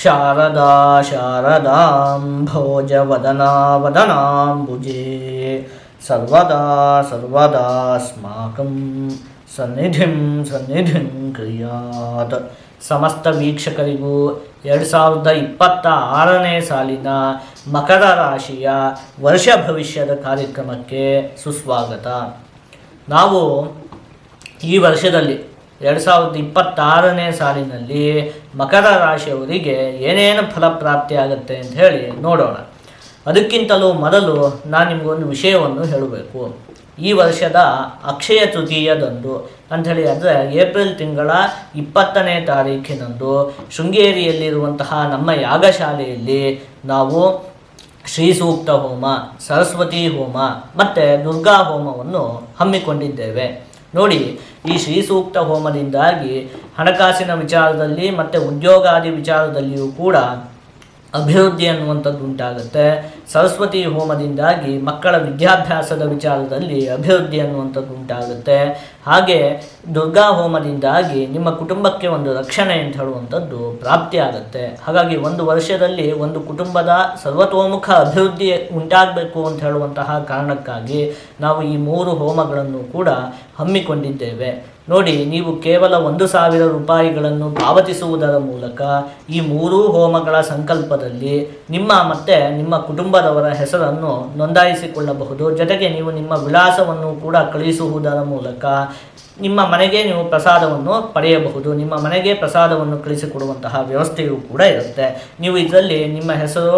ಶಾರದಾ ಶಾರದಾಂ ಭೋಜವದನಾ ವದನಾಂಬುಜೇ ಸರ್ವದಾ ಸರ್ವದಾಸ್ಮಾಕಂ ಸನ್ನಿಧಿಂ ಸನ್ನಿಧಿಂ ಕ್ರಿಯಾತ್. ಸಮಸ್ತ ವೀಕ್ಷಕರಿಗೂ 2026ನೇ ಸಾಲಿನ ಮಕರ ರಾಶಿಯ ವರ್ಷ ಭವಿಷ್ಯದ ಕಾರ್ಯಕ್ರಮಕ್ಕೆ ಸುಸ್ವಾಗತ. ನಾವು ಈ ವರ್ಷದಲ್ಲಿ 2026ನೇ ಸಾಲಿನಲ್ಲಿ ಮಕರ ರಾಶಿಯವರಿಗೆ ಏನೇನು ಫಲಪ್ರಾಪ್ತಿಯಾಗುತ್ತೆ ಅಂತ ಹೇಳಿ ನೋಡೋಣ. ಅದಕ್ಕಿಂತಲೂ ಮೊದಲು ನಾನು ನಿಮಗೊಂದು ವಿಷಯವನ್ನು ಹೇಳಬೇಕು. ಈ ವರ್ಷದ ಅಕ್ಷಯ ತೃತೀಯದಂದು ಅಂಥೇಳಿ ಅಂದರೆ ಏಪ್ರಿಲ್ ತಿಂಗಳ 20ನೇ ತಾರೀಖಿನಂದು ಶೃಂಗೇರಿಯಲ್ಲಿರುವಂತಹ ನಮ್ಮ ಯಾಗಶಾಲೆಯಲ್ಲಿ ನಾವು ಶ್ರೀ ಸೂಕ್ತ ಹೋಮ, ಸರಸ್ವತಿ ಹೋಮ ಮತ್ತು ದುರ್ಗಾ ಹೋಮವನ್ನು ಹಮ್ಮಿಕೊಂಡಿದ್ದೇವೆ. ನೋಡಿ, ಈ ಶ್ರೀ ಸೂಕ್ತ ಹೋಮದಿಂದಾಗಿ ಹಣಕಾಸಿನ ವಿಚಾರದಲ್ಲಿ ಮತ್ತು ಉದ್ಯೋಗಾದಿ ವಿಚಾರದಲ್ಲಿಯೂ ಕೂಡ ಅಭಿವೃದ್ಧಿ ಅನ್ನುವಂಥದ್ದು ಉಂಟಾಗುತ್ತೆ. ಸರಸ್ವತಿ ಹೋಮದಿಂದಾಗಿ ಮಕ್ಕಳ ವಿದ್ಯಾಭ್ಯಾಸದ ವಿಚಾರದಲ್ಲಿ ಅಭಿವೃದ್ಧಿ ಅನ್ನುವಂಥದ್ದು ಉಂಟಾಗುತ್ತೆ. ಹಾಗೆ ದುರ್ಗಾ ಹೋಮದಿಂದಾಗಿ ನಿಮ್ಮ ಕುಟುಂಬಕ್ಕೆ ಒಂದು ರಕ್ಷಣೆ ಅಂತ ಹೇಳುವಂಥದ್ದು ಪ್ರಾಪ್ತಿಯಾಗುತ್ತೆ. ಹಾಗಾಗಿ ಒಂದು ವರ್ಷದಲ್ಲಿ ಒಂದು ಕುಟುಂಬದ ಸರ್ವತೋಮುಖ ಅಭಿವೃದ್ಧಿ ಉಂಟಾಗಬೇಕು ಅಂತ ಹೇಳುವಂತಹ ಕಾರಣಕ್ಕಾಗಿ ನಾವು ಈ 3 ಹೋಮಗಳನ್ನು ಕೂಡ ಹಮ್ಮಿಕೊಂಡಿದ್ದೇವೆ. ನೋಡಿ, ನೀವು ಕೇವಲ 1,000 ರೂಪಾಯಿಗಳನ್ನು ಪಾವತಿಸುವುದರ ಮೂಲಕ ಈ 3 ಹೋಮಗಳ ಸಂಕಲ್ಪದಲ್ಲಿ ನಿಮ್ಮ ಮತ್ತು ನಿಮ್ಮ ಕುಟುಂಬದವರ ಹೆಸರನ್ನು ನೋಂದಾಯಿಸಿಕೊಳ್ಳಬಹುದು. ಜೊತೆಗೆ ನೀವು ನಿಮ್ಮ ವಿಳಾಸವನ್ನು ಕೂಡ ಕಳಿಸುವುದರ ಮೂಲಕ ನಿಮ್ಮ ಮನೆಗೆ ನೀವು ಪ್ರಸಾದವನ್ನು ಪಡೆಯಬಹುದು. ನಿಮ್ಮ ಮನೆಗೆ ಪ್ರಸಾದವನ್ನು ಕಳಿಸಿಕೊಡುವಂತಹ ವ್ಯವಸ್ಥೆಯೂ ಕೂಡ ಇರುತ್ತೆ. ನೀವು ಇದರಲ್ಲಿ ನಿಮ್ಮ ಹೆಸರು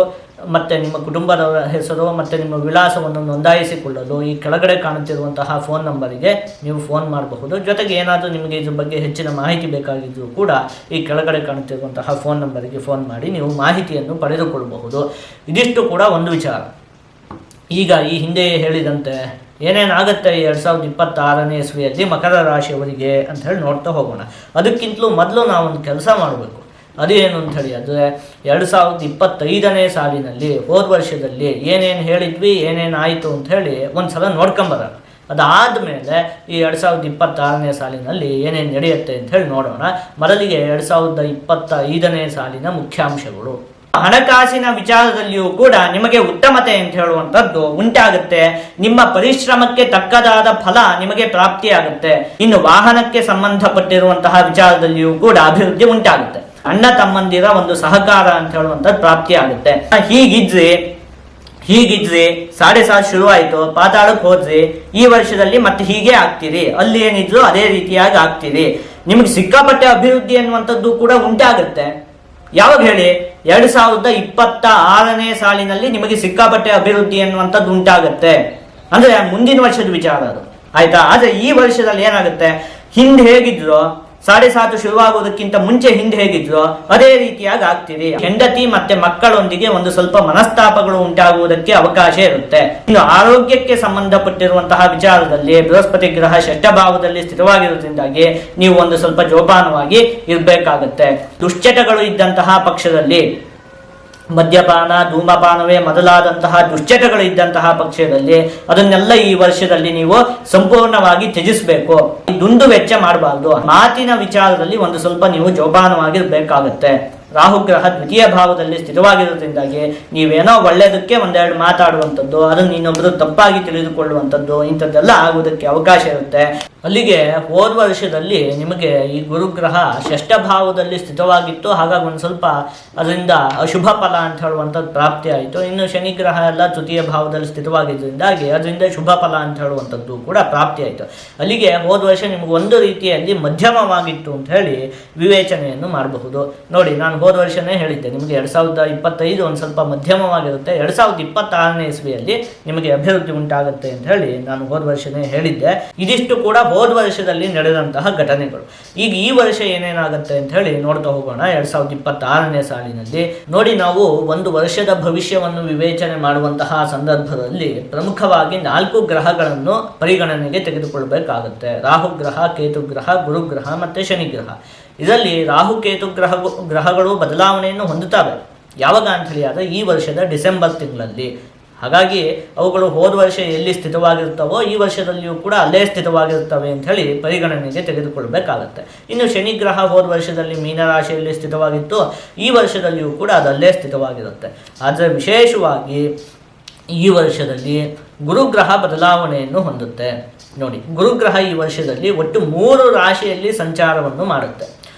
ಮತ್ತು ನಿಮ್ಮ ಕುಟುಂಬದವರ ಹೆಸರು ಮತ್ತು ನಿಮ್ಮ ವಿಳಾಸವನ್ನು ನೋಂದಾಯಿಸಿಕೊಳ್ಳಲು ಈ ಕೆಳಗಡೆ ಕಾಣುತ್ತಿರುವಂತಹ ಫೋನ್ ನಂಬರಿಗೆ ನೀವು ಫೋನ್ ಮಾಡಬಹುದು. ಜೊತೆಗೆ ಏನಾದರೂ ನಿಮಗೆ ಇದ್ರ ಬಗ್ಗೆ ಹೆಚ್ಚಿನ ಮಾಹಿತಿ ಬೇಕಾಗಿದ್ದರೂ ಕೂಡ ಈ ಕೆಳಗಡೆ ಕಾಣುತ್ತಿರುವಂತಹ ಫೋನ್ ನಂಬರಿಗೆ ಫೋನ್ ಮಾಡಿ ನೀವು ಮಾಹಿತಿಯನ್ನು ಪಡೆದುಕೊಳ್ಳಬಹುದು. ಇದಿಷ್ಟು ಕೂಡ ಒಂದು ವಿಚಾರ. ಈಗ ಈ ಹಿಂದೆ ಹೇಳಿದಂತೆ ಏನೇನಾಗುತ್ತೆ 2026ನೇ ಇಸ್ವಿಯಲ್ಲಿ ಮಕರ ರಾಶಿಯವರಿಗೆ ಅಂತ ಹೇಳಿ ನೋಡ್ತಾ ಹೋಗೋಣ. ಅದಕ್ಕಿಂತಲೂ ಮೊದಲು ನಾವೊಂದು ಕೆಲಸ ಮಾಡಬೇಕು. ಅದೇನು ಅಂಥೇಳಿ ಅಂದರೆ 2025ನೇ ಸಾಲಿನಲ್ಲಿ ಹೋದ ವರ್ಷದಲ್ಲಿ ಏನೇನು ಹೇಳಿದ್ವಿ, ಏನೇನಾಯಿತು ಅಂಥೇಳಿ ಒಂದು ಸಲ ನೋಡ್ಕೊಂಬರೋಣ. ಅದಾದಮೇಲೆ ಈ 2026ನೇ ಸಾಲಿನಲ್ಲಿ ಏನೇನು ನಡೆಯುತ್ತೆ ಅಂತ ಹೇಳಿ ನೋಡೋಣ. ಮೊದಲಿಗೆ 2025ನೇ ಸಾಲಿನ ಮುಖ್ಯಾಂಶಗಳು. ಹಣಕಾಸಿನ ವಿಚಾರದಲ್ಲಿಯೂ ಕೂಡ ನಿಮಗೆ ಉತ್ತಮತೆ ಅಂತ ಹೇಳುವಂಥದ್ದು ಉಂಟಾಗುತ್ತೆ. ನಿಮ್ಮ ಪರಿಶ್ರಮಕ್ಕೆ ತಕ್ಕದಾದ ಫಲ ನಿಮಗೆ ಪ್ರಾಪ್ತಿಯಾಗುತ್ತೆ. ಇನ್ನು ವಾಹನಕ್ಕೆ ಸಂಬಂಧಪಟ್ಟಿರುವಂತಹ ವಿಚಾರದಲ್ಲಿಯೂ ಕೂಡ ಅಭಿವೃದ್ಧಿ ಉಂಟಾಗುತ್ತೆ. ಅಣ್ಣ ತಮ್ಮಂದಿರ ಒಂದು ಸಹಕಾರ ಅಂತ ಹೇಳುವಂಥದ್ದು ಪ್ರಾಪ್ತಿಯಾಗುತ್ತೆ. ಹೀಗಿದ್ರಿ 7.5 ಶುರುವಾಯಿತು, ಪಾತಾಳಕ್ಕೆ ಹೋದ್ರಿ, ಈ ವರ್ಷದಲ್ಲಿ ಮತ್ತೆ ಹೀಗೆ ಆಗ್ತೀರಿ, ಅಲ್ಲಿ ಏನಿದ್ರು ಅದೇ ರೀತಿಯಾಗಿ ಆಗ್ತೀರಿ. ನಿಮಗೆ ಸಿಕ್ಕಾಪಟ್ಟೆ ಅಭಿವೃದ್ಧಿ ಅನ್ನುವಂಥದ್ದು ಕೂಡ ಉಂಟಾಗುತ್ತೆ. ಯಾವಾಗ ಹೇಳಿ? 2026ನೇ ಸಾಲಿನಲ್ಲಿ ನಿಮಗೆ ಸಿಕ್ಕಾಪಟ್ಟೆ ಅಭಿವೃದ್ಧಿ ಅನ್ನುವಂಥದ್ದು ಉಂಟಾಗುತ್ತೆ. ಅಂದ್ರೆ ಮುಂದಿನ ವರ್ಷದ ವಿಚಾರ ಅದು, ಆಯ್ತಾ? ಆದ್ರೆ ಈ ವರ್ಷದಲ್ಲಿ ಏನಾಗುತ್ತೆ, ಹಿಂದೆ ಹೇಗಿದ್ರು 7.5 ಶುರುವಾಗುವುದಕ್ಕಿಂತ ಮುಂಚೆ ಹಿಂದೆ ಹೇಗಿದ್ರು ಅದೇ ರೀತಿಯಾಗಿ ಆಗ್ತೀರಿ. ಹೆಂಡತಿ ಮತ್ತೆ ಮಕ್ಕಳೊಂದಿಗೆ ಒಂದು ಸ್ವಲ್ಪ ಮನಸ್ತಾಪಗಳು ಉಂಟಾಗುವುದಕ್ಕೆ ಅವಕಾಶ ಇರುತ್ತೆ. ಇನ್ನು ಆರೋಗ್ಯಕ್ಕೆ ಸಂಬಂಧಪಟ್ಟಿರುವಂತಹ ವಿಚಾರದಲ್ಲಿ ಬೃಹಸ್ಪತಿ ಗ್ರಹ ಷಷ್ಠಭಾವದಲ್ಲಿ ಸ್ಥಿರವಾಗಿರುವುದರಿಂದಾಗಿ ನೀವು ಒಂದು ಸ್ವಲ್ಪ ಜೋಪಾನವಾಗಿ ಇರಬೇಕಾಗತ್ತೆ. ದುಶ್ಚಟಗಳು ಇದ್ದಂತಹ ಪಕ್ಷದಲ್ಲಿ, ಮದ್ಯಪಾನ, ಧೂಮಪಾನವೇ ಮೊದಲಾದಂತಹ ದುಶ್ಚಟಗಳು ಇದ್ದಂತಹ ಪಕ್ಷದಲ್ಲಿ ಅದನ್ನೆಲ್ಲ ಈ ವರ್ಷದಲ್ಲಿ ನೀವು ಸಂಪೂರ್ಣವಾಗಿ ತ್ಯಜಿಸಬೇಕು. ದುಂದು ವೆಚ್ಚ ಮಾಡಬಾರ್ದು. ಮಾತಿನ ವಿಚಾರದಲ್ಲಿ ಒಂದು ಸ್ವಲ್ಪ ನೀವು ಜೋಪಾನವಾಗಿರ್ಬೇಕಾಗತ್ತೆ. ರಾಹುಗ್ರಹ 2ನೇ ಭಾವದಲ್ಲಿ ಸ್ಥಿರವಾಗಿರೋದ್ರಿಂದಾಗಿ ನೀವೇನೋ ಒಳ್ಳೆಯದಕ್ಕೆ ಒಂದೆರಡು ಮಾತಾಡುವಂಥದ್ದು, ಅದನ್ನು ಇನ್ನೊಬ್ಬರು ತಪ್ಪಾಗಿ ತಿಳಿದುಕೊಳ್ಳುವಂಥದ್ದು, ಇಂಥದ್ದೆಲ್ಲ ಆಗುವುದಕ್ಕೆ ಅವಕಾಶ ಇರುತ್ತೆ. ಅಲ್ಲಿಗೆ ಹೋದ ವರ್ಷದಲ್ಲಿ ನಿಮಗೆ ಈ ಗುರುಗ್ರಹ ಷಷ್ಠಭಾವದಲ್ಲಿ ಸ್ಥಿತವಾಗಿತ್ತು. ಹಾಗಾಗಿ ಒಂದು ಸ್ವಲ್ಪ ಅದರಿಂದ ಅಶುಭ ಫಲ ಅಂತ ಹೇಳುವಂಥದ್ದು ಪ್ರಾಪ್ತಿ ಆಯಿತು. ಇನ್ನು ಶನಿಗ್ರಹ ಎಲ್ಲ 3ನೇ ಭಾವದಲ್ಲಿ ಸ್ಥಿತವಾಗಿದ್ದರಿಂದಾಗಿ ಅದರಿಂದ ಶುಭ ಫಲ ಅಂತ ಹೇಳುವಂಥದ್ದು ಕೂಡ ಪ್ರಾಪ್ತಿ ಆಯಿತು. ಅಲ್ಲಿಗೆ ಹೋದ ವರ್ಷ ನಿಮಗೆ ಒಂದು ರೀತಿಯಲ್ಲಿ ಮಧ್ಯಮವಾಗಿತ್ತು ಅಂತ ಹೇಳಿ ವಿವೇಚನೆಯನ್ನು ಮಾಡಬಹುದು. ನೋಡಿ, ನಾನು ಹೋದ ವರ್ಷನೇ ಹೇಳಿದ್ದೆ ನಿಮಗೆ 2025 ಒಂದು ಸ್ವಲ್ಪ ಮಧ್ಯಮವಾಗಿರುತ್ತೆ. 2026ನೇ ಇಸ್ವಿಯಲ್ಲಿ ನಿಮಗೆ ಅಭಿವೃದ್ಧಿ ಉಂಟಾಗುತ್ತೆ ಅಂತ ಹೇಳಿ ನಾನು ಹೋದ ವರ್ಷನೇ ಹೇಳಿದ್ದೆ. ಇದಿಷ್ಟು ಕೂಡ ಹೋದ ವರ್ಷದಲ್ಲಿ ನಡೆದಂತಹ ಘಟನೆಗಳು. ಈಗ ಈ ವರ್ಷ ಏನೇನಾಗುತ್ತೆ ಅಂತ ಹೇಳಿ ನೋಡ್ತಾ ಹೋಗೋಣ. 2026ನೇ ಸಾಲಿನಲ್ಲಿ ನೋಡಿ, ನಾವು ಒಂದು ವರ್ಷದ ಭವಿಷ್ಯವನ್ನು ವಿವೇಚನೆ ಮಾಡುವಂತಹ ಸಂದರ್ಭದಲ್ಲಿ ಪ್ರಮುಖವಾಗಿ 4 ಗ್ರಹಗಳನ್ನು ಪರಿಗಣನೆಗೆ ತೆಗೆದುಕೊಳ್ಬೇಕಾಗುತ್ತೆ. ರಾಹುಗ್ರಹ, ಕೇತುಗ್ರಹ, ಗುರುಗ್ರಹ ಮತ್ತು ಶನಿಗ್ರಹ. ಇದರಲ್ಲಿ ರಾಹು ಕೇತು ಗ್ರಹಗಳು ಬದಲಾವಣೆಯನ್ನು ಹೊಂದುತ್ತವೆ. ಯಾವಾಗ ಅಂತ ಹೇಳಿ ಆದರೆ ಈ ವರ್ಷದ ಡಿಸೆಂಬರ್ ತಿಂಗಳಲ್ಲಿ. ಹಾಗಾಗಿ ಅವುಗಳು ಹೋದ ವರ್ಷ ಎಲ್ಲಿ ಸ್ಥಿತವಾಗಿರ್ತವೋ ಈ ವರ್ಷದಲ್ಲಿಯೂ ಕೂಡ ಅಲ್ಲೇ ಸ್ಥಿತವಾಗಿರ್ತವೆ ಅಂತ ಹೇಳಿ ಪರಿಗಣನೆಗೆ ತೆಗೆದುಕೊಳ್ಬೇಕಾಗತ್ತೆ. ಇನ್ನು ಶನಿಗ್ರಹ ಹೋದ ವರ್ಷದಲ್ಲಿ ಮೀನರಾಶಿಯಲ್ಲಿ ಸ್ಥಿತವಾಗಿತ್ತು, ಈ ವರ್ಷದಲ್ಲಿಯೂ ಕೂಡ ಅದಲ್ಲೇ ಸ್ಥಿತವಾಗಿರುತ್ತೆ. ಆದರೆ ವಿಶೇಷವಾಗಿ ಈ ವರ್ಷದಲ್ಲಿ ಗುರುಗ್ರಹ ಬದಲಾವಣೆಯನ್ನು ಹೊಂದುತ್ತೆ. ನೋಡಿ, ಗುರುಗ್ರಹ ಈ ವರ್ಷದಲ್ಲಿ ಒಟ್ಟು 3 ರಾಶಿಯಲ್ಲಿ ಸಂಚಾರವನ್ನು ಮಾಡುತ್ತೆ.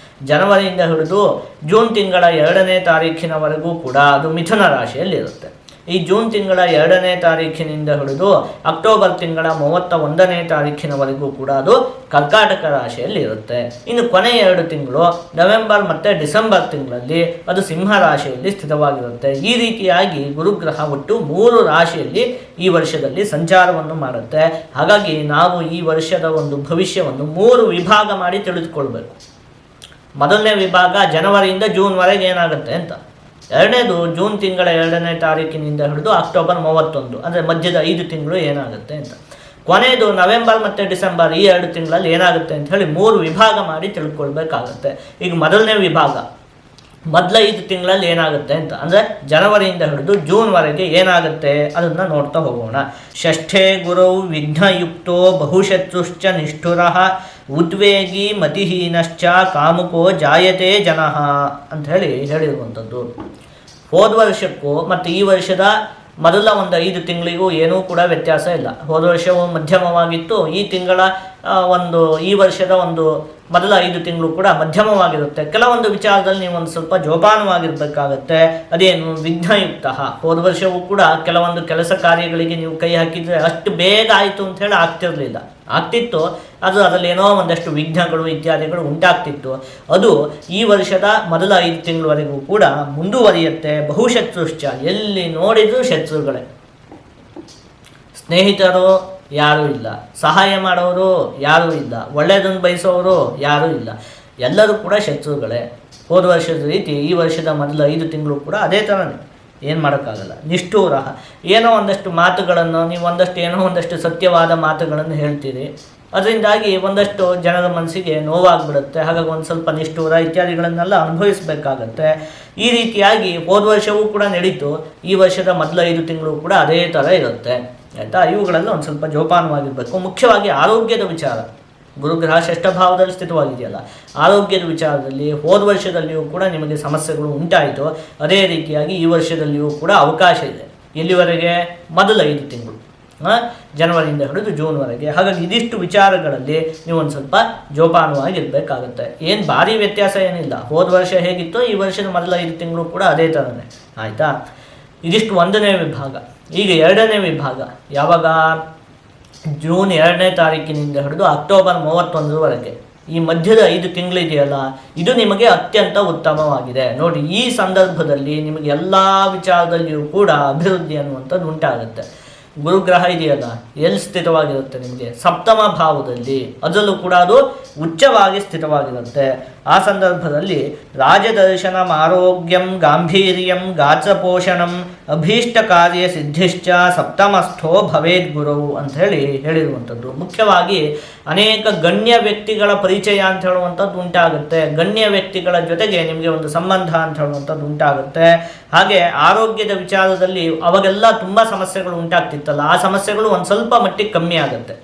ಜನವರಿಯಿಂದ ಹಿಡಿದು ಜೂನ್ ತಿಂಗಳ 2ನೇ ತಾರೀಖಿನವರೆಗೂ ಕೂಡ ಅದು ಮಿಥುನ ರಾಶಿಯಲ್ಲಿರುತ್ತೆ. ಈ ಜೂನ್ ತಿಂಗಳ 2ನೇ ತಾರೀಖಿನಿಂದ ಹಿಡಿದು ಅಕ್ಟೋಬರ್ ತಿಂಗಳ 31ನೇ ತಾರೀಖಿನವರೆಗೂ ಕೂಡ ಅದು ಕರ್ಕಾಟಕ ರಾಶಿಯಲ್ಲಿ ಇರುತ್ತೆ. ಇನ್ನು ಕೊನೆಯ 2 ತಿಂಗಳು ನವೆಂಬರ್ ಮತ್ತು ಡಿಸೆಂಬರ್ ತಿಂಗಳಲ್ಲಿ ಅದು ಸಿಂಹ ರಾಶಿಯಲ್ಲಿ ಸ್ಥಿತವಾಗಿರುತ್ತೆ. ಈ ರೀತಿಯಾಗಿ ಗುರುಗ್ರಹ ಒಟ್ಟು 3 ರಾಶಿಯಲ್ಲಿ ಈ ವರ್ಷದಲ್ಲಿ ಸಂಚಾರವನ್ನು ಮಾಡುತ್ತೆ. ಹಾಗಾಗಿ ನಾವು ಈ ವರ್ಷದ ಒಂದು ಭವಿಷ್ಯವನ್ನು 3 ವಿಭಾಗ ಮಾಡಿ ತಿಳಿದುಕೊಳ್ಬೇಕು. ಮೊದಲನೇ ವಿಭಾಗ ಜನವರಿಯಿಂದ ಜೂನ್ವರೆಗೆ ಏನಾಗುತ್ತೆ ಅಂತ. ಎರಡನೇದು ಜೂನ್ ತಿಂಗಳ 2ನೇ ತಾರೀಕಿನಿಂದ ಹಿಡಿದು ಅಕ್ಟೋಬರ್ 31, ಅಂದರೆ ಮಧ್ಯದ 5 ತಿಂಗಳು ಏನಾಗುತ್ತೆ ಅಂತ. ಕೊನೆಯದು ನವೆಂಬರ್ ಮತ್ತು ಡಿಸೆಂಬರ್ ಈ 2 ತಿಂಗಳಲ್ಲಿ ಏನಾಗುತ್ತೆ ಅಂತ ಹೇಳಿ 3 ವಿಭಾಗ ಮಾಡಿ ತಿಳ್ಕೊಳ್ಬೇಕಾಗತ್ತೆ. ಈಗ ಮೊದಲನೇ ವಿಭಾಗ ಮೊದಲ 5 ತಿಂಗಳಲ್ಲಿ ಏನಾಗುತ್ತೆ ಅಂತ, ಅಂದರೆ ಜನವರಿಯಿಂದ ಹಿಡಿದು ಜೂನ್ವರೆಗೆ ಏನಾಗುತ್ತೆ ಅದನ್ನು ನೋಡ್ತಾ ಹೋಗೋಣ. ಷಷ್ಠೇ ಗುರು ವಿಘ್ನಯುಕ್ತೋ ಬಹುಶತ್ರುಶ್ಚ ನಿಷ್ಠುರಃ ಉದ್ವೇಗಿ ಮತಿಹೀನಶ್ಚ ಕಾಮುಕೋ ಜಾಯತೆ ಜನಃ ಅಂತ ಹೇಳಿರುವಂಥದ್ದು. ಹೋದ ವರ್ಷಕ್ಕೂ ಮತ್ತು ಈ ವರ್ಷದ ಮೊದಲ ಒಂದು 5 ತಿಂಗಳಿಗೂ ಏನೂ ಕೂಡ ವ್ಯತ್ಯಾಸ ಇಲ್ಲ. ಹೋದ ವರ್ಷವು ಮಧ್ಯಮವಾಗಿತ್ತು, ಈ ವರ್ಷದ ಒಂದು ಮೊದಲ 5 ತಿಂಗಳು ಕೂಡ ಮಧ್ಯಮವಾಗಿರುತ್ತೆ. ಕೆಲವೊಂದು ವಿಚಾರದಲ್ಲಿ ನೀವು ಒಂದು ಸ್ವಲ್ಪ ಜೋಪಾನವಾಗಿರಬೇಕಾಗತ್ತೆ. ಅದೇನು ವಿಘ್ನಯುಕ್ತ. ಹೋದ ವರ್ಷವೂ ಕೂಡ ಕೆಲವೊಂದು ಕೆಲಸ ಕಾರ್ಯಗಳಿಗೆ ನೀವು ಕೈ ಹಾಕಿದರೆ ಅಷ್ಟು ಬೇಗ ಆಯಿತು ಅಂತ ಹೇಳಿ ಆಗ್ತಿತ್ತು. ಅದರಲ್ಲಿ ಏನೋ ಒಂದಷ್ಟು ವಿಘ್ನಗಳು ಇತ್ಯಾದಿಗಳು ಉಂಟಾಗ್ತಿತ್ತು. ಅದು ಈ ವರ್ಷದ ಮೊದಲ 5 ತಿಂಗಳವರೆಗೂ ಕೂಡ ಮುಂದುವರಿಯುತ್ತೆ. ಬಹುಶತ್ರುಶ್ಚ, ಎಲ್ಲಿ ನೋಡಿದರೂ ಶತ್ರುಗಳೇ. ಸ್ನೇಹಿತರು ಯಾರೂ ಇಲ್ಲ, ಸಹಾಯ ಮಾಡೋರು ಯಾರೂ ಇಲ್ಲ, ಒಳ್ಳೆಯದನ್ನು ಬಯಸೋರು ಯಾರೂ ಇಲ್ಲ, ಎಲ್ಲರೂ ಕೂಡ ಶತ್ರುಗಳೇ. ಹೋದ ವರ್ಷದ ರೀತಿ ಈ ವರ್ಷದ ಮೊದಲ 5 ತಿಂಗಳು ಕೂಡ ಅದೇ ಥರನೇ, ಏನು ಮಾಡೋಕ್ಕಾಗಲ್ಲ. ನಿಷ್ಠೂರ, ಏನೋ ಒಂದಷ್ಟು ಮಾತುಗಳನ್ನು ನೀವು ಏನೋ ಒಂದಷ್ಟು ಸತ್ಯವಾದ ಮಾತುಗಳನ್ನು ಹೇಳ್ತೀರಿ, ಅದರಿಂದಾಗಿ ಒಂದಷ್ಟು ಜನರ ಮನಸ್ಸಿಗೆ ನೋವಾಗ್ಬಿಡುತ್ತೆ. ಹಾಗಾಗಿ ಒಂದು ಸ್ವಲ್ಪ ನಿಷ್ಠೂರ ಇತ್ಯಾದಿಗಳನ್ನೆಲ್ಲ ಅನುಭವಿಸಬೇಕಾಗತ್ತೆ. ಈ ರೀತಿಯಾಗಿ ಹೋದ ವರ್ಷವೂ ಕೂಡ ನಡೀತು, ಈ ವರ್ಷದ ಮೊದಲ 5 ತಿಂಗಳು ಕೂಡ ಅದೇ ಥರ ಇರುತ್ತೆ. ಆಯಿತಾ? ಇವುಗಳೆಲ್ಲ ಒಂದು ಸ್ವಲ್ಪ ಜೋಪಾನವಾಗಿರಬೇಕು. ಮುಖ್ಯವಾಗಿ ಆರೋಗ್ಯದ ವಿಚಾರ, ಗುರುಗ್ರಹ ಷಷ್ಠ ಭಾವದಲ್ಲಿ ಸ್ಥಿತವಾಗಿದೆಯಲ್ಲ, ಆರೋಗ್ಯದ ವಿಚಾರದಲ್ಲಿ ಹೋದ ವರ್ಷದಲ್ಲಿಯೂ ಕೂಡ ನಿಮಗೆ ಸಮಸ್ಯೆಗಳು ಉಂಟಾಯಿತು. ಅದೇ ರೀತಿಯಾಗಿ ಈ ವರ್ಷದಲ್ಲಿಯೂ ಕೂಡ ಅವಕಾಶ ಇದೆ. ಎಲ್ಲಿವರೆಗೆ? ಮೊದಲ 5 ತಿಂಗಳು, ಜನವರಿಯಿಂದ ಹಿಡಿದು ಜೂನ್ವರೆಗೆ. ಹಾಗಾಗಿ ಇದಿಷ್ಟು ವಿಚಾರಗಳಲ್ಲಿ ನೀವು ಒಂದು ಸ್ವಲ್ಪ ಜೋಪಾನವಾಗಿರಬೇಕಾಗುತ್ತೆ. ಏನು ಭಾರಿ ವ್ಯತ್ಯಾಸ ಏನಿಲ್ಲ. ಹೋದ ವರ್ಷ ಹೇಗಿತ್ತೋ ಈ ವರ್ಷದ ಮೊದಲ 5 ತಿಂಗಳು ಕೂಡ ಅದೇ ಥರನೇ. ಆಯಿತಾ? ಇದಿಷ್ಟು 1ನೇ ವಿಭಾಗ. ಈಗ 2ನೇ ವಿಭಾಗ ಯಾವಾಗ? ಜೂನ್ 2ನೇ ತಾರೀಕಿನಿಂದ ಹಿಡಿದು ಅಕ್ಟೋಬರ್ 31ರವರೆಗೆ ಈ ಮಧ್ಯದ 5 ತಿಂಗಳಿದೆಯಲ್ಲ, ಇದು ನಿಮಗೆ ಅತ್ಯಂತ ಉತ್ತಮವಾಗಿದೆ. ನೋಡಿ, ಈ ಸಂದರ್ಭದಲ್ಲಿ ನಿಮಗೆ ಎಲ್ಲ ವಿಚಾರದಲ್ಲಿಯೂ ಕೂಡ ಅಭಿವೃದ್ಧಿ ಅನ್ನುವಂಥದ್ದು ಉಂಟಾಗುತ್ತೆ. ಗುರುಗ್ರಹ ಇದೆಯಲ್ಲ, ಎಲ್ಲಿ ಸ್ಥಿತವಾಗಿರುತ್ತೆ? ನಿಮಗೆ ಸಪ್ತಮ ಭಾವದಲ್ಲಿ, ಅದರಲ್ಲೂ ಕೂಡ ಅದು ಉಚ್ಚವಾಗಿ ಸ್ಥಿತವಾಗಿರುತ್ತೆ. ಆ ಸಂದರ್ಭದಲ್ಲಿ ರಾಜದರ್ಶನಂ ಆರೋಗ್ಯಂ ಗಾಂಭೀರ್ಯಂ ಗಾತ್ರಪೋಷಣಂ ಅಭೀಷ್ಟ ಕಾರ್ಯ ಸಿದ್ಧಿಶ್ಚ ಸಪ್ತಮಸ್ಥೋ ಭವೇದ್ ಗುರುವು ಅಂತ ಹೇಳಿರುವಂಥದ್ದು. ಮುಖ್ಯವಾಗಿ ಅನೇಕ ಗಣ್ಯ ವ್ಯಕ್ತಿಗಳ ಪರಿಚಯ ಅಂತ ಹೇಳುವಂಥದ್ದು ಉಂಟಾಗುತ್ತೆ. ಗಣ್ಯ ವ್ಯಕ್ತಿಗಳ ಜೊತೆಗೆ ನಿಮಗೆ ಒಂದು ಸಂಬಂಧ ಅಂತ ಹೇಳುವಂಥದ್ದು ಉಂಟಾಗುತ್ತೆ. ಹಾಗೆ ಆರೋಗ್ಯದ ವಿಚಾರದಲ್ಲಿ ಅವಾಗೆಲ್ಲ ತುಂಬ ಸಮಸ್ಯೆಗಳು ಉಂಟಾಗ್ತಿತ್ತಲ್ಲ, ಆ ಸಮಸ್ಯೆಗಳು ಒಂದು ಸ್ವಲ್ಪ ಮಟ್ಟಿಗೆ ಕಮ್ಮಿ ಆಗುತ್ತೆ.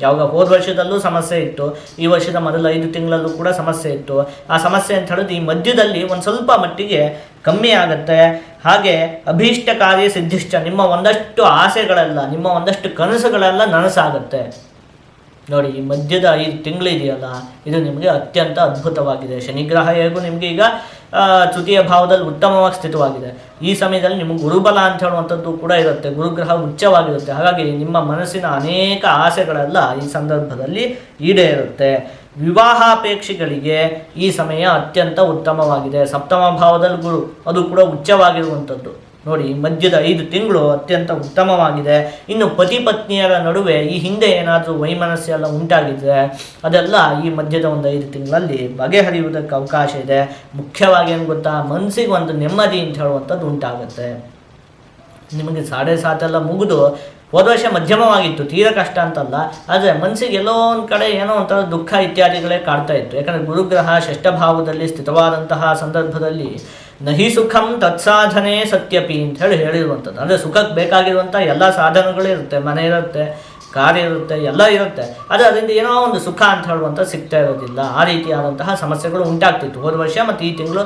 ಯಾವಾಗ ಹೋದ ವರ್ಷದಲ್ಲೂ ಸಮಸ್ಯೆ ಇತ್ತು, ಈ ವರ್ಷದ ಮೊದಲ 5 ತಿಂಗಳಲ್ಲೂ ಕೂಡ ಸಮಸ್ಯೆ ಇತ್ತು. ಆ ಸಮಸ್ಯೆ ಅಂತ ಹೇಳೋದು ಈ ಮಧ್ಯದಲ್ಲಿ ಒಂದು ಸ್ವಲ್ಪ ಮಟ್ಟಿಗೆ ಕಮ್ಮಿ ಆಗುತ್ತೆ. ಹಾಗೆ ಅಭೀಷ್ಟ ಕಾರ್ಯ ಸಿದ್ಧಿಷ್ಟ, ನಿಮ್ಮ ಒಂದಷ್ಟು ಆಸೆಗಳೆಲ್ಲ, ನಿಮ್ಮ ಒಂದಷ್ಟು ಕನಸುಗಳೆಲ್ಲ ನನಸಾಗುತ್ತೆ. ನೋಡಿ, ಈ ಮಧ್ಯದ 5 ತಿಂಗಳಿದೆಯಲ್ಲ, ಇದು ನಿಮಗೆ ಅತ್ಯಂತ ಅದ್ಭುತವಾಗಿದೆ. ಶನಿಗ್ರಹ ಹೇಗೂ ನಿಮಗೆ ಈಗ ತೃತೀಯ ಭಾವದಲ್ಲಿ ಉತ್ತಮವಾಗಿ ಸ್ಥಿತವಾಗಿದೆ. ಈ ಸಮಯದಲ್ಲಿ ನಿಮಗೆ ಗುರುಬಲ ಅಂತ ಹೇಳುವಂಥದ್ದು ಕೂಡ ಇರುತ್ತೆ. ಗುರುಗ್ರಹ ಉಚ್ಚವಾಗಿರುತ್ತೆ. ಹಾಗಾಗಿ ನಿಮ್ಮ ಮನಸ್ಸಿನ ಅನೇಕ ಆಸೆಗಳೆಲ್ಲ ಈ ಸಂದರ್ಭದಲ್ಲಿ ಈಡೇರುತ್ತೆ. ವಿವಾಹಾಪೇಕ್ಷಿಗಳಿಗೆ ಈ ಸಮಯ ಅತ್ಯಂತ ಉತ್ತಮವಾಗಿದೆ. ಸಪ್ತಮ ಭಾವದಲ್ಲಿ ಗುರು, ಅದು ಕೂಡ ಉಚ್ಚವಾಗಿರುವಂಥದ್ದು. ನೋಡಿ, ಮಧ್ಯದ 5 ತಿಂಗಳು ಅತ್ಯಂತ ಉತ್ತಮವಾಗಿದೆ. ಇನ್ನು ಪತಿ ಪತ್ನಿಯರ ನಡುವೆ ಈ ಹಿಂದೆ ಏನಾದರೂ ವೈಮನಸ್ಸು ಎಲ್ಲ ಉಂಟಾಗಿದ್ರೆ ಅದೆಲ್ಲ ಈ ಮಧ್ಯದ ಒಂದು 5 ತಿಂಗಳಲ್ಲಿ ಬಗೆಹರಿಯುವುದಕ್ಕೆ ಅವಕಾಶ ಇದೆ. ಮುಖ್ಯವಾಗಿ ಏನು ಗೊತ್ತಾ, ಮನಸ್ಸಿಗೆ ಒಂದು ನೆಮ್ಮದಿ ಅಂತ ಹೇಳುವಂಥದ್ದು ಉಂಟಾಗುತ್ತೆ. ನಿಮಗೆ 7.5 ಮುಗಿದು ಹೋದ ವರ್ಷ ಮಧ್ಯಮವಾಗಿತ್ತು, ತೀರ ಕಷ್ಟ ಅಂತಲ್ಲ, ಆದರೆ ಮನಸ್ಸಿಗೆ ಎಲ್ಲೋ ಒಂದು ಕಡೆ ಏನೋ ಒಂಥರ ದುಃಖ ಇತ್ಯಾದಿಗಳೇ ಕಾಡ್ತಾ ಇತ್ತು. ಯಾಕಂದರೆ ಗುರುಗ್ರಹ ಷಷ್ಠ ಭಾವದಲ್ಲಿ ಸ್ಥಿತವಾದಂತಹ ಸಂದರ್ಭದಲ್ಲಿ ನಹಿ ಸುಖಂ ತತ್ಸಾಧನೆ ಸತ್ಯಪಿ ಅಂತ ಹೇಳಿರುವಂಥದ್ದು. ಅಂದರೆ ಸುಖಕ್ಕೆ ಬೇಕಾಗಿರುವಂಥ ಎಲ್ಲ ಸಾಧನಗಳು ಇರುತ್ತೆ, ಮನೆ ಇರುತ್ತೆ, ಕಾರ್ಯ ಇರುತ್ತೆ, ಎಲ್ಲ ಇರುತ್ತೆ. ಆದರೆ ಅದರಿಂದ ಏನೋ ಒಂದು ಸುಖ ಅಂತ ಹೇಳುವಂಥ ಸಿಗ್ತಾ ಇರೋದಿಲ್ಲ. ಆ ರೀತಿಯಾದಂತಹ ಸಮಸ್ಯೆಗಳು ಉಂಟಾಗ್ತಿತ್ತು ಹೋದ ವರ್ಷ ಮತ್ತು ಈ ತಿಂಗಳು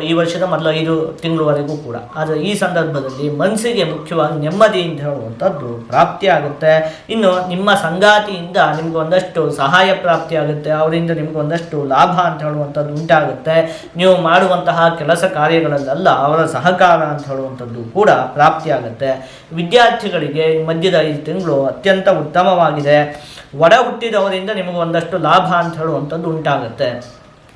ಈ ವರ್ಷದ ಮೊದಲು 5 ತಿಂಗಳವರೆಗೂ ಕೂಡ. ಆದರೆ ಈ ಸಂದರ್ಭದಲ್ಲಿ ಮನಸ್ಸಿಗೆ ಮುಖ್ಯವಾಗಿ ನೆಮ್ಮದಿ ಅಂತ ಹೇಳುವಂಥದ್ದು ಪ್ರಾಪ್ತಿಯಾಗುತ್ತೆ. ಇನ್ನು ನಿಮ್ಮ ಸಂಗಾತಿಯಿಂದ ನಿಮ್ಗೆ ಒಂದಷ್ಟು ಸಹಾಯ ಪ್ರಾಪ್ತಿಯಾಗುತ್ತೆ, ಅವರಿಂದ ನಿಮ್ಗೆ ಒಂದಷ್ಟು ಲಾಭ ಅಂತ ಹೇಳುವಂಥದ್ದು ಉಂಟಾಗುತ್ತೆ. ನೀವು ಮಾಡುವಂತಹ ಕೆಲಸ ಕಾರ್ಯಗಳಲ್ಲೆಲ್ಲ ಅವರ ಸಹಕಾರ ಅಂತ ಹೇಳುವಂಥದ್ದು ಕೂಡ ಪ್ರಾಪ್ತಿಯಾಗುತ್ತೆ. ವಿದ್ಯಾರ್ಥಿಗಳಿಗೆ ಮಧ್ಯದ 5 ತಿಂಗಳು ಅತ್ಯಂತ ಉತ್ತಮವಾಗಿದೆ. ಒಡ ಹುಟ್ಟಿದವರಿಂದ ನಿಮಗೆ ಒಂದಷ್ಟು ಲಾಭ ಅಂತ ಹೇಳುವಂಥದ್ದು ಉಂಟಾಗುತ್ತೆ.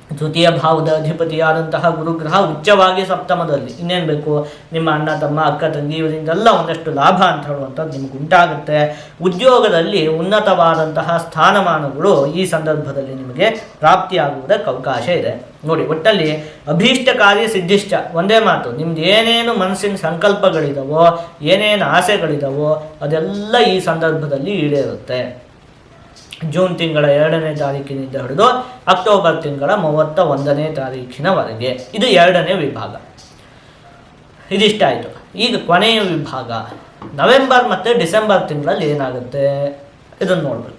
ತೃತೀಯ ಭಾವದ ಅಧಿಪತಿಯಾದಂತಹ ಗುರುಗ್ರಹ ಉಚ್ಚವಾಗಿ ಸಪ್ತಮದಲ್ಲಿ, ಇನ್ನೇನು ಬೇಕು, ನಿಮ್ಮ ಅಣ್ಣ ತಮ್ಮ ಅಕ್ಕ ತಂಗಿ ಇವರಿಂದೆಲ್ಲ ಒಂದಷ್ಟು ಲಾಭ ಅಂತ ಹೇಳುವಂಥದ್ದು ನಿಮ್ಗೆ ಉಂಟಾಗುತ್ತೆ. ಉದ್ಯೋಗದಲ್ಲಿ ಉನ್ನತವಾದಂತಹ ಸ್ಥಾನಮಾನಗಳು ಈ ಸಂದರ್ಭದಲ್ಲಿ ನಿಮಗೆ ಪ್ರಾಪ್ತಿಯಾಗುವುದಕ್ಕೆ ಅವಕಾಶ ಇದೆ. ನೋಡಿ, ಒಟ್ಟಲ್ಲಿ ಅಭೀಷ್ಟ ಕಾರ್ಯ ಸಿದ್ಧಿಷ್ಟ, ಒಂದೇ ಮಾತು, ನಿಮ್ದು ಏನೇನು ಮನಸ್ಸಿನ ಸಂಕಲ್ಪಗಳಿದಾವೋ, ಏನೇನು ಆಸೆಗಳಿದಾವೋ ಅದೆಲ್ಲ ಈ ಸಂದರ್ಭದಲ್ಲಿ ಈಡೇರುತ್ತೆ. ಜೂನ್ ತಿಂಗಳ 2ನೇ ತಾರೀಕಿನಿಂದ ಹಿಡಿದು ಅಕ್ಟೋಬರ್ ತಿಂಗಳ 31ನೇ ತಾರೀಕಿನವರೆಗೆ. ಇದು 2ನೇ ವಿಭಾಗ. ಇದಿಷ್ಟಾಯಿತು. ಈಗ ಕೊನೆಯ ವಿಭಾಗ ನವೆಂಬರ್ ಮತ್ತು ಡಿಸೆಂಬರ್ ತಿಂಗಳಲ್ಲಿ ಏನಾಗುತ್ತೆ ಇದನ್ನು ನೋಡಬೇಕು.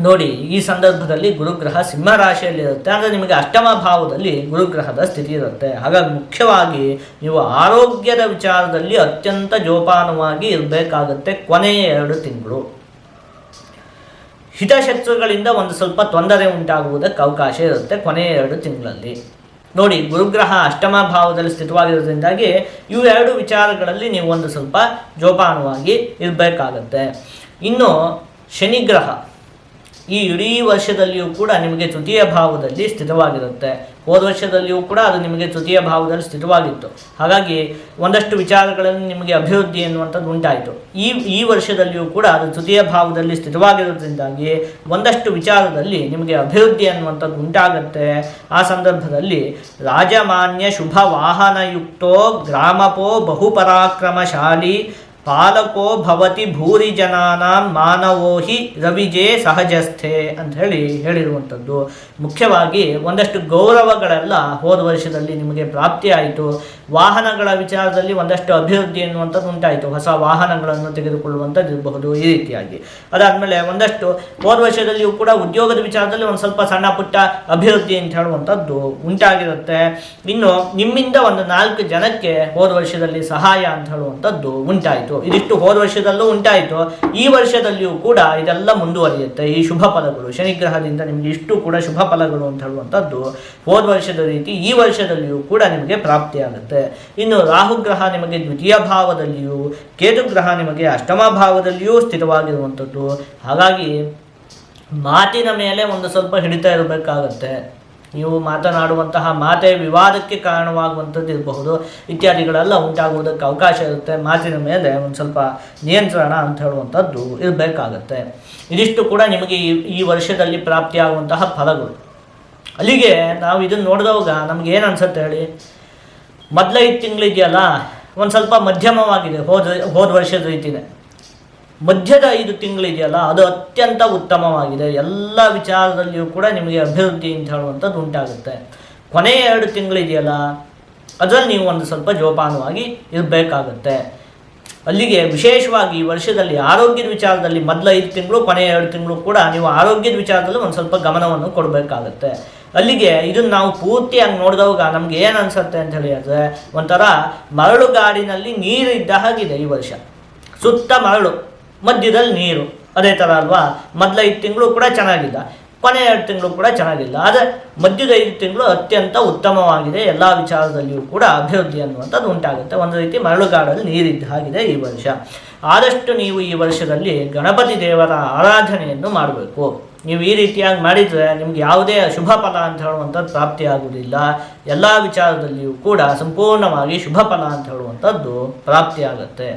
ನೋಡಿ, ಈ ಸಂದರ್ಭದಲ್ಲಿ ಗುರುಗ್ರಹ ಸಿಂಹ ರಾಶಿಯಲ್ಲಿರುತ್ತೆ. ಅಂದರೆ ನಿಮಗೆ ಅಷ್ಟಮ ಭಾವದಲ್ಲಿ ಗುರುಗ್ರಹದ ಸ್ಥಿತಿ ಇರುತ್ತೆ. ಹಾಗಾಗಿ ಮುಖ್ಯವಾಗಿ ನೀವು ಆರೋಗ್ಯದ ವಿಚಾರದಲ್ಲಿ ಅತ್ಯಂತ ಜೋಪಾನವಾಗಿ ಇರಬೇಕಾಗುತ್ತೆ ಕೊನೆಯ 2 ತಿಂಗಳು. ಹಿತಶತ್ರುಗಳಿಂದ ಒಂದು ಸ್ವಲ್ಪ ತೊಂದರೆ ಉಂಟಾಗುವುದಕ್ಕೆ ಅವಕಾಶ ಇರುತ್ತೆ ಕೊನೆಯ 2 ತಿಂಗಳಲ್ಲಿ. ನೋಡಿ, ಗುರುಗ್ರಹ ಅಷ್ಟಮ ಭಾವದಲ್ಲಿ ಸ್ಥಿತವಾಗಿರೋದ್ರಿಂದಾಗಿ ಇವು 2 ವಿಚಾರಗಳಲ್ಲಿ ನೀವು ಒಂದು ಸ್ವಲ್ಪ ಜೋಪಾನವಾಗಿ ಇರಬೇಕಾಗತ್ತೆ. ಇನ್ನು ಶನಿಗ್ರಹ ಈ ಇಡೀ ವರ್ಷದಲ್ಲಿಯೂ ಕೂಡ ನಿಮಗೆ ತೃತೀಯ ಭಾವದಲ್ಲಿ ಸ್ಥಿತವಾಗಿರುತ್ತೆ. ಹೋದ ವರ್ಷದಲ್ಲಿಯೂ ಕೂಡ ಅದು ನಿಮಗೆ ತೃತೀಯ ಭಾವದಲ್ಲಿ ಸ್ಥಿತವಾಗಿತ್ತು. ಹಾಗಾಗಿ ಒಂದಷ್ಟು ವಿಚಾರಗಳಲ್ಲಿ ನಿಮಗೆ ಅಭಿವೃದ್ಧಿ ಎನ್ನುವಂಥದ್ದು ಉಂಟಾಯಿತು. ಈ ವರ್ಷದಲ್ಲಿಯೂ ಕೂಡ ಅದು ತೃತೀಯ ಭಾವದಲ್ಲಿ ಸ್ಥಿತವಾಗಿರೋದ್ರಿಂದಾಗಿ ಒಂದಷ್ಟು ವಿಚಾರದಲ್ಲಿ ನಿಮಗೆ ಅಭಿವೃದ್ಧಿ ಅನ್ನುವಂಥದ್ದು ಉಂಟಾಗುತ್ತೆ. ಆ ಸಂದರ್ಭದಲ್ಲಿ ರಾಜಮಾನ್ಯ ಶುಭ ವಾಹನಯುಕ್ತೋ ಗ್ರಾಮಪೋ ಬಹುಪರಾಕ್ರಮಶಾಲಿ ಪಾಲಕೋ ಭವತಿ ಭೂರಿ ಜನಾನಾಂ ಮಾನವೋ ಹಿ ರವಿಜೇ ಸಹಜಸ್ಥೆ ಅಂತ ಹೇಳಿರುವಂಥದ್ದು. ಮುಖ್ಯವಾಗಿ ಒಂದಷ್ಟು ಗೌರವಗಳೆಲ್ಲ ಹೋದ ವರ್ಷದಲ್ಲಿ ನಿಮಗೆ ಪ್ರಾಪ್ತಿಯಾಯಿತು. ವಾಹನಗಳ ವಿಚಾರದಲ್ಲಿ ಒಂದಷ್ಟು ಅಭಿವೃದ್ಧಿ ಎನ್ನುವಂಥದ್ದು ಉಂಟಾಯಿತು. ಹೊಸ ವಾಹನಗಳನ್ನು ತೆಗೆದುಕೊಳ್ಳುವಂಥದ್ದು ಇರಬಹುದು. ಈ ರೀತಿಯಾಗಿ ಅದಾದಮೇಲೆ ಒಂದಷ್ಟು ಹೋದ ವರ್ಷದಲ್ಲಿಯೂ ಕೂಡ ಉದ್ಯೋಗದ ವಿಚಾರದಲ್ಲಿ ಒಂದು ಸ್ವಲ್ಪ ಸಣ್ಣ ಪುಟ್ಟ ಅಭಿವೃದ್ಧಿ ಅಂತ ಹೇಳುವಂಥದ್ದು ಉಂಟಾಗಿರುತ್ತೆ. ಇನ್ನು ನಿಮ್ಮಿಂದ ಒಂದು 4 ಜನಕ್ಕೆ ಹೋದ ವರ್ಷದಲ್ಲಿ ಸಹಾಯ ಅಂತ ಹೇಳುವಂಥದ್ದು ಉಂಟಾಯಿತು. ಇದಿಷ್ಟು ಹೋದ ವರ್ಷದಲ್ಲೂ ಉಂಟಾಯಿತು. ಈ ವರ್ಷದಲ್ಲಿಯೂ ಕೂಡ ಇದೆಲ್ಲ ಮುಂದುವರಿಯುತ್ತೆ. ಈ ಶುಭ ಫಲಗಳು ಶನಿಗ್ರಹದಿಂದ ನಿಮಗೆ ಇಷ್ಟು ಕೂಡ ಶುಭ ಫಲಗಳು ಅಂತ ಹೇಳುವಂಥದ್ದು ಹೋದ ವರ್ಷದ ರೀತಿ ಈ ವರ್ಷದಲ್ಲಿಯೂ ಕೂಡ ನಿಮಗೆ ಪ್ರಾಪ್ತಿಯಾಗುತ್ತೆ. ಇನ್ನು ರಾಹುಗ್ರಹ ನಿಮಗೆ ದ್ವಿತೀಯ ಭಾವದಲ್ಲಿಯೂ, ಕೇತುಗ್ರಹ ನಿಮಗೆ ಅಷ್ಟಮ ಭಾವದಲ್ಲಿಯೂ ಸ್ಥಿತವಾಗಿರುವಂಥದ್ದು. ಹಾಗಾಗಿ ಮಾತಿನ ಮೇಲೆ ಒಂದು ಸ್ವಲ್ಪ ಹಿಡಿತಾ ಇರಬೇಕಾಗತ್ತೆ. ನೀವು ಮಾತನಾಡುವಂತಹ ಮಾತೇ ವಿವಾದಕ್ಕೆ ಕಾರಣವಾಗುವಂಥದ್ದು ಇರಬಹುದು, ಇತ್ಯಾದಿಗಳೆಲ್ಲ ಉಂಟಾಗುವುದಕ್ಕೆ ಅವಕಾಶ ಇರುತ್ತೆ. ಮಾತಿನ ಮೇಲೆ ಒಂದು ಸ್ವಲ್ಪ ನಿಯಂತ್ರಣ ಅಂತ ಹೇಳುವಂಥದ್ದು ಇರಬೇಕಾಗತ್ತೆ. ಇದಿಷ್ಟು ಕೂಡ ನಿಮಗೆ ಈ ವರ್ಷದಲ್ಲಿ ಪ್ರಾಪ್ತಿಯಾಗುವಂತಹ ಫಲಗಳು. ಅಲ್ಲಿಗೆ ನಾವು ಇದನ್ನು ನೋಡಿದವಾಗ ನಮ್ಗೆ ಏನು ಅನ್ಸುತ್ತೆ ಹೇಳಿ, ಮೊದಲ 5 ತಿಂಗಳಿದೆಯಲ್ಲ ಒಂದು ಸ್ವಲ್ಪ ಮಧ್ಯಮವಾಗಿದೆ ಹೋದ ವರ್ಷದ ರೀತಿಯೇ. ಮಧ್ಯದ 5 ತಿಂಗಳಿದೆಯಲ್ಲ ಅದು ಅತ್ಯಂತ ಉತ್ತಮವಾಗಿದೆ. ಎಲ್ಲ ವಿಚಾರದಲ್ಲಿಯೂ ಕೂಡ ನಿಮಗೆ ಅಭಿವೃದ್ಧಿ ಅಂತ ಹೇಳುವಂಥದ್ದು ಉಂಟಾಗುತ್ತೆ. ಕೊನೆಯ 2 ತಿಂಗಳಿದೆಯಲ್ಲ ಅದರಲ್ಲಿ ನೀವು ಒಂದು ಸ್ವಲ್ಪ ಜೋಪಾನವಾಗಿ ಇರಬೇಕಾಗತ್ತೆ. ಅಲ್ಲಿಗೆ ವಿಶೇಷವಾಗಿ ಈ ವರ್ಷದಲ್ಲಿ ಆರೋಗ್ಯದ ವಿಚಾರದಲ್ಲಿ ಮೊದಲ 5 ತಿಂಗಳು ಕೊನೆಯ 2 ತಿಂಗಳು ಕೂಡ ನೀವು ಆರೋಗ್ಯದ ವಿಚಾರದಲ್ಲಿ ಒಂದು ಸ್ವಲ್ಪ ಗಮನವನ್ನು ಕೊಡಬೇಕಾಗತ್ತೆ. ಅಲ್ಲಿಗೆ ಇದನ್ನು ನಾವು ಪೂರ್ತಿಯಾಗಿ ನೋಡಿದವಾಗ ನಮ್ಗೆ ಏನು ಅನಿಸುತ್ತೆ ಅಂತ ಹೇಳಿದ್ರೆ, ಒಂಥರ ಮರಳುಗಾಡಿನಲ್ಲಿ ನೀರು ಇದ್ದ ಹಾಗಿದೆ ಈ ವರ್ಷ. ಸುತ್ತ ಮರಳು, ಮಧ್ಯದಲ್ಲಿ ನೀರು, ಅದೇ ಥರ ಅಲ್ವಾ. ಮೊದಲ 5 ತಿಂಗಳು ಕೂಡ ಚೆನ್ನಾಗಿಲ್ಲ, ಕೊನೆಯ 2 ತಿಂಗಳು ಕೂಡ ಚೆನ್ನಾಗಿಲ್ಲ. ಆದರೆ ಮಧ್ಯದ 5 ತಿಂಗಳು ಅತ್ಯಂತ ಉತ್ತಮವಾಗಿದೆ. ಎಲ್ಲ ವಿಚಾರದಲ್ಲಿಯೂ ಕೂಡ ಅಭಿವೃದ್ಧಿ ಅನ್ನುವಂಥದ್ದು ಉಂಟಾಗುತ್ತೆ. ಒಂದು ರೀತಿ ಮರಳುಗಾಡಲ್ಲಿ ನೀರಿದ್ದ ಹಾಗಿದೆ ಈ ವರ್ಷ. ಆದಷ್ಟು ನೀವು ಈ ವರ್ಷದಲ್ಲಿ ಗಣಪತಿ ದೇವರ ಆರಾಧನೆಯನ್ನು ಮಾಡಬೇಕು. ನೀವು ಈ ರೀತಿಯಾಗಿ ಮಾಡಿದರೆ ನಿಮ್ಗೆ ಯಾವುದೇ ಅಶುಭ ಫಲ ಅಂತ ಹೇಳುವಂಥದ್ದು ಪ್ರಾಪ್ತಿಯಾಗುವುದಿಲ್ಲ. ಎಲ್ಲ ವಿಚಾರದಲ್ಲಿಯೂ ಕೂಡ ಸಂಪೂರ್ಣವಾಗಿ ಶುಭ ಫಲ ಅಂತ ಹೇಳುವಂಥದ್ದು ಪ್ರಾಪ್ತಿಯಾಗುತ್ತೆ.